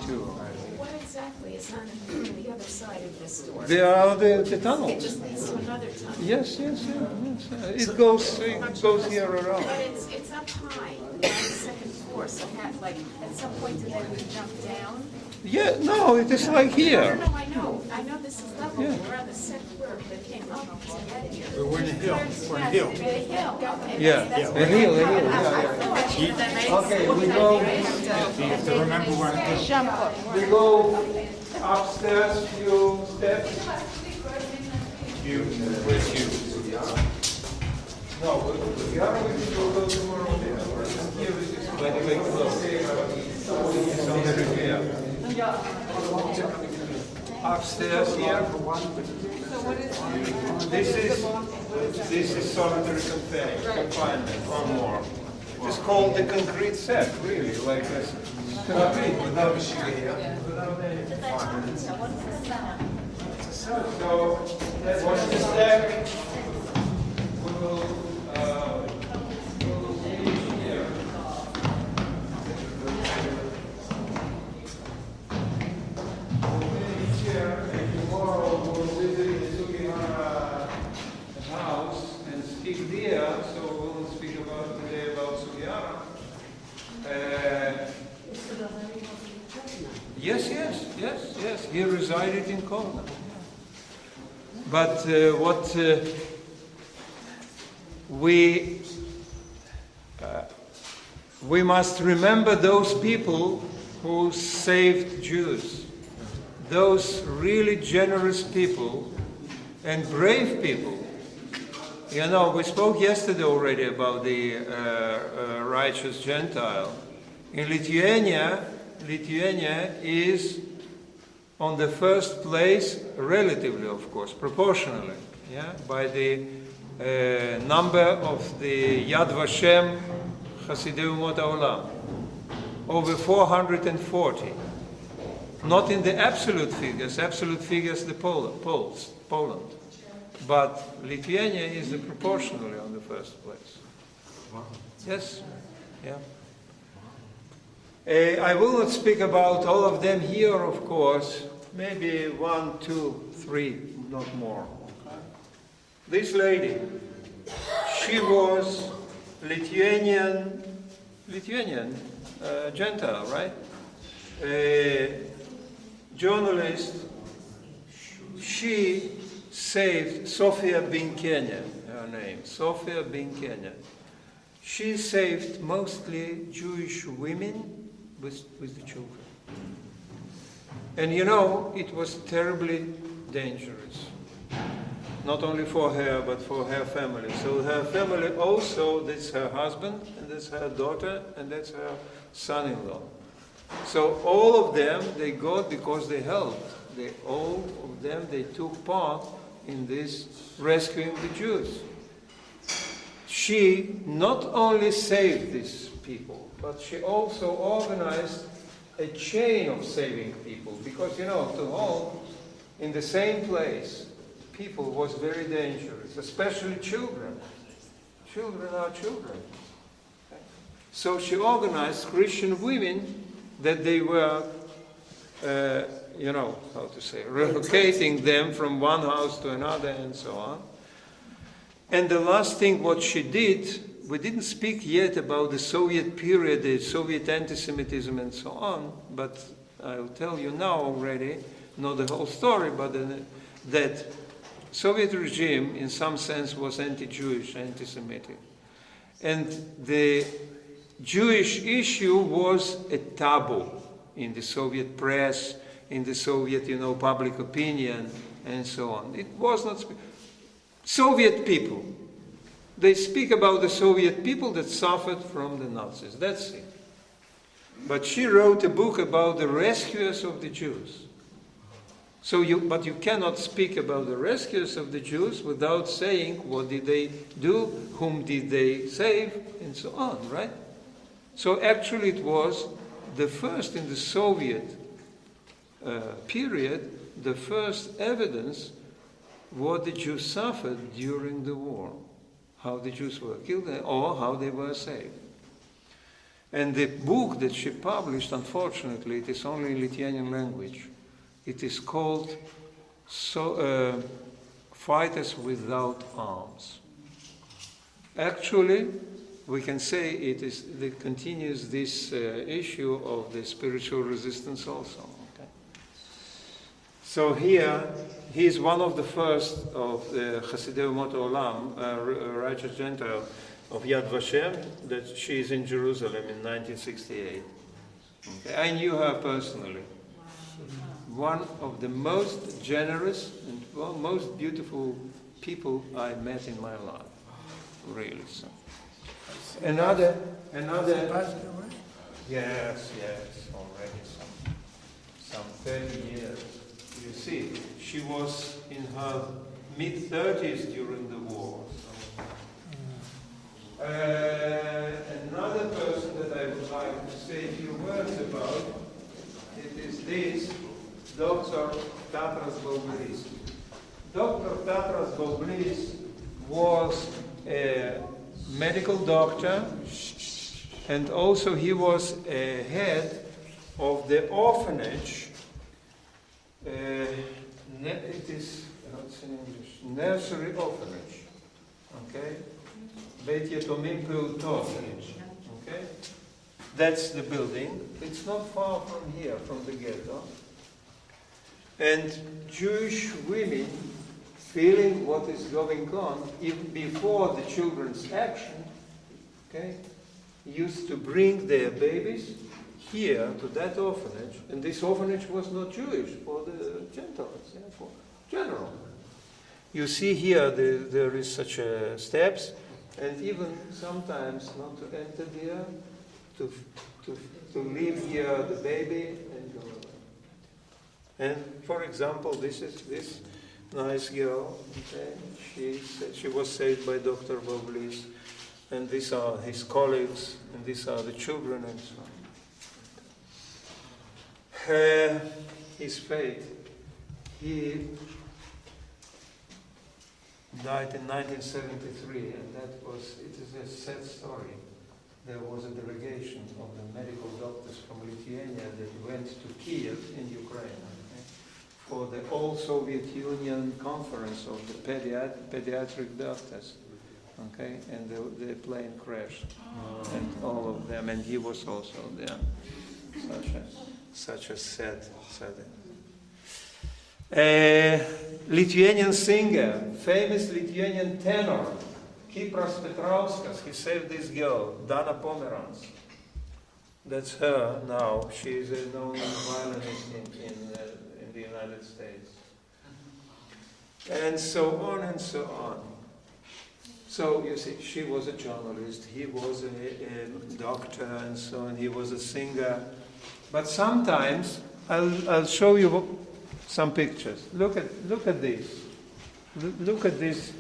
Speaker 6: What exactly is on the other side of this door?
Speaker 3: There are the
Speaker 6: It
Speaker 3: tunnels.
Speaker 6: just leads to another tunnel.
Speaker 3: Yes. It goes here around.
Speaker 6: But it's up high, on the second floor, so like, at some point did they jump down?
Speaker 3: Yeah, no, it is like here.
Speaker 6: No, I know this is level, we're on the second floor, they came up to get here.
Speaker 8: We're in the hill. We're in the hill.
Speaker 6: The hill, okay.
Speaker 3: Yeah,
Speaker 6: That's
Speaker 3: a hill, yeah. Okay, we go.
Speaker 8: You have to remember where it is.
Speaker 3: We go upstairs, few steps. No, we go tomorrow there. Here it is, by the way, close. It's on the repair. Upstairs here. This is solitary confinement. One more. It is called the concrete set, really, like this. Concrete without any fire. So what's the step? We will leave here. And tomorrow we'll visit the Sugihara house and speak there. So we'll speak today about Sugihara. Yes. He resided in Kovno. But we must remember those people who saved Jews, those really generous people and brave people. You know, we spoke yesterday already about the righteous Gentile. In Lithuania is on the first place, relatively, of course, proportionally, by the number of the Yad Vashem Hasidei Umot HaOlam. Over 440. Not in the absolute figures the Poland. But Lithuania is proportionally on the first place.
Speaker 5: wow.
Speaker 3: Yes, yeah. I will not speak about all of them here, of course. Maybe 1, 2, 3, not more. This lady, she was Lithuanian Gentile, right? a journalist, she saved Sofia bin Kenya, her name, Sofia bin Kenya. She saved mostly Jewish women with the children. And you know, it was terribly dangerous. Not only for her, but for her family. So her family also, that's her husband, and that's her daughter, and that's her son-in-law. So all of them, they got because they helped. All of them, they took part in this rescuing the Jews. She not only saved these people, but she also organized a chain of saving people. Because, you know, to hold in the same place people was very dangerous, especially children. Children are children. Okay? So she organized Christian women that they were, relocating them from one house to another and so on. And the last thing what she did, we didn't speak yet about the Soviet period, the Soviet anti-Semitism and so on, but I'll tell you now already, not the whole story, but that Soviet regime in some sense was anti-Jewish, anti-Semitic. And the Jewish issue was a taboo in the Soviet press, in the Soviet, public opinion, and so on. It was not Soviet people. They speak about the Soviet people that suffered from the Nazis. That's it. But she wrote a book about the rescuers of the Jews. But you cannot speak about the rescuers of the Jews without saying what did they do, whom did they save, and so on, right? So actually it was the first in the Soviet period, the first evidence what the Jews suffered during the war, how the Jews were killed or how they were saved. And the book that she published, unfortunately, it is only in Lithuanian language. It is called Fighters Without Arms. Actually, we can say it continues this issue of the spiritual resistance also. Okay? So here, he is one of the first of the Hasidei Umot Olam, righteous Gentile of Yad Vashem, that she is in Jerusalem in 1968. Okay? I knew her personally. One of the most generous and most beautiful people I met in my life. Really so. Another. Yes, already some 30 years. You see, she was in her mid-30s during the war. Another person that I would like to say a few words about, it is this, Dr. Tatras Boblis. Dr. Tatras Boblis was a medical doctor, and also he was a head of the orphanage. It is, what's in English? Nursery orphanage. Okay? Beit Yatomim Peutot. Okay? That's the building. It's not far from here, from the ghetto. And Jewish women, feeling what is going on, even before the children's action, okay, used to bring their babies here to that orphanage. And this orphanage was not Jewish, for the Gentiles, for general. You see here there is such steps, and even sometimes not to enter there, to leave here the baby and go away. And for example, this is this nice girl. Okay? She was saved by Dr. Boblis, and these are his colleagues, and these are the children, and so on. His fate. He died in 1973, and it is a sad story. There was a delegation of the medical doctors from Lithuania that went to Kiev in Ukraine, okay, for the all-Soviet Union conference of the pediatric doctors, okay, and the plane crashed, and all of them, and he was also there. Such such a sad setting. A Lithuanian singer, famous Lithuanian tenor, Kipras Petrauskas, he saved this girl, Dana Pomerans. That's her now. She is a known violinist in the United States. And so on and so on. So you see, she was a journalist, he was a doctor and so on, he was a singer. But sometimes, I'll show you some pictures. Look at this. Look at this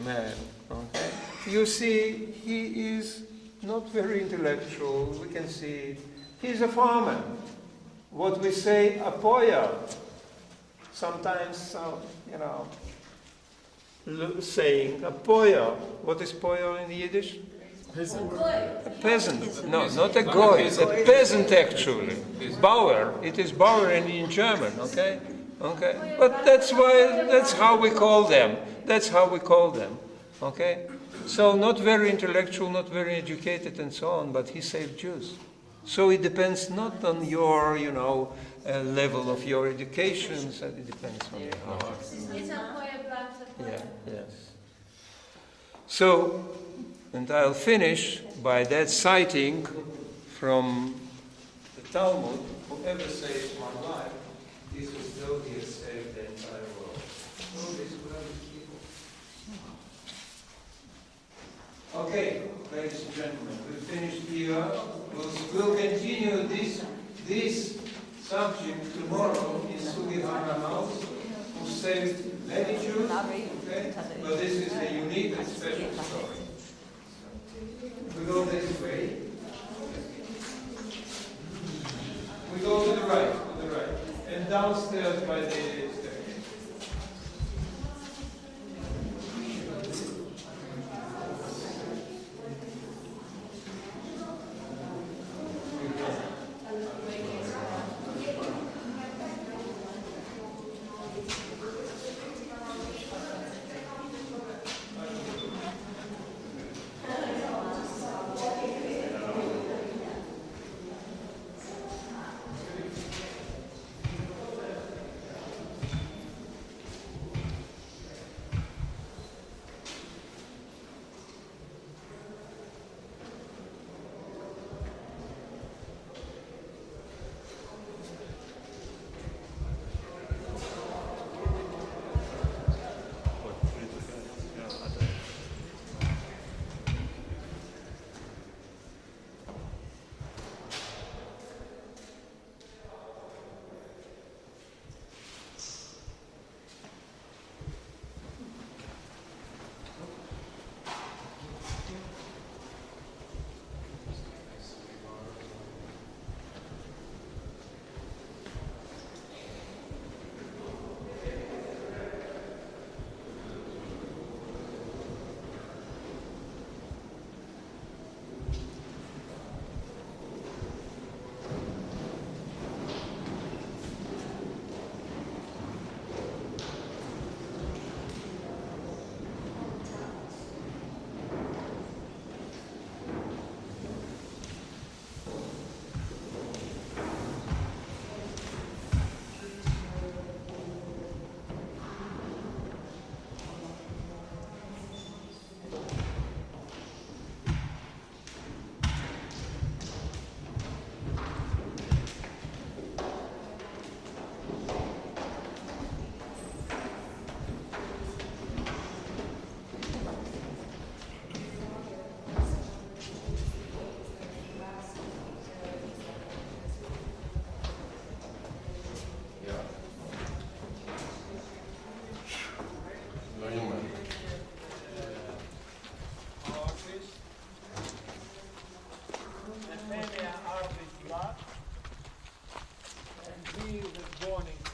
Speaker 3: man. Okay? You see, he is not very intellectual. We can see it. He's a farmer. What we say, a poya. Sometimes, saying a poya. What is poya in Yiddish? A peasant. No, not a goy. A peasant, actually. Bauer. It is Bauer in German. Okay. Okay. But that's how we call them. That's how we call them. Okay. So not very intellectual, not very educated, and so on. But he saved Jews. So it depends not on your, level of your education. So it depends on your heart. Yeah. Yes. So. And I'll finish by that citing from the Talmud, whoever saves my life is as though he has saved the entire world. Oh, this okay, ladies and gentlemen, we finished here. We'll continue this subject tomorrow in Sugihara House, who saved many Jews, okay? But this is a unique and special story. We go this way. We go to the right, and downstairs by the staircase.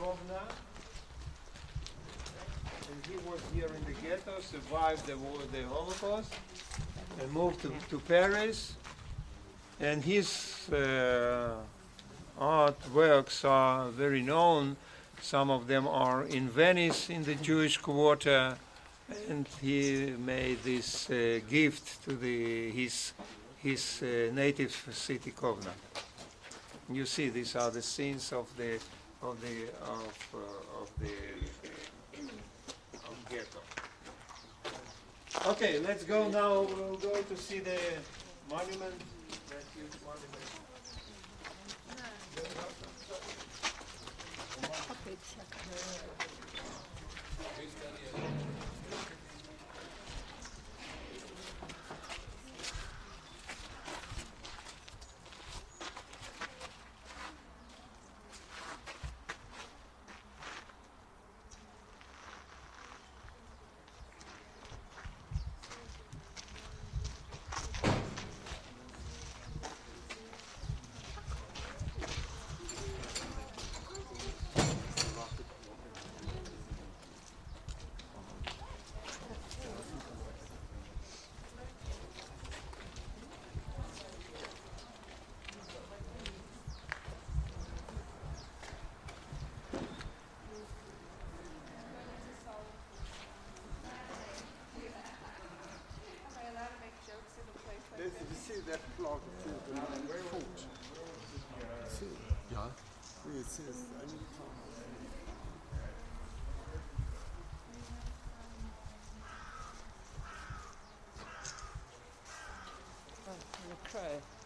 Speaker 3: Kovno, and he was here in the ghetto, survived the Holocaust, and moved to Paris. And his artworks are very known. Some of them are in Venice, in the Jewish quarter, and he made this gift to his native city Kovno. You see, these are the scenes of the ghetto. Okay, let's go now. We'll go to see the monument. That huge monument.
Speaker 5: You see that plot to the foot?
Speaker 1: Ja.
Speaker 5: Nee, it says, I need to...
Speaker 3: Okay.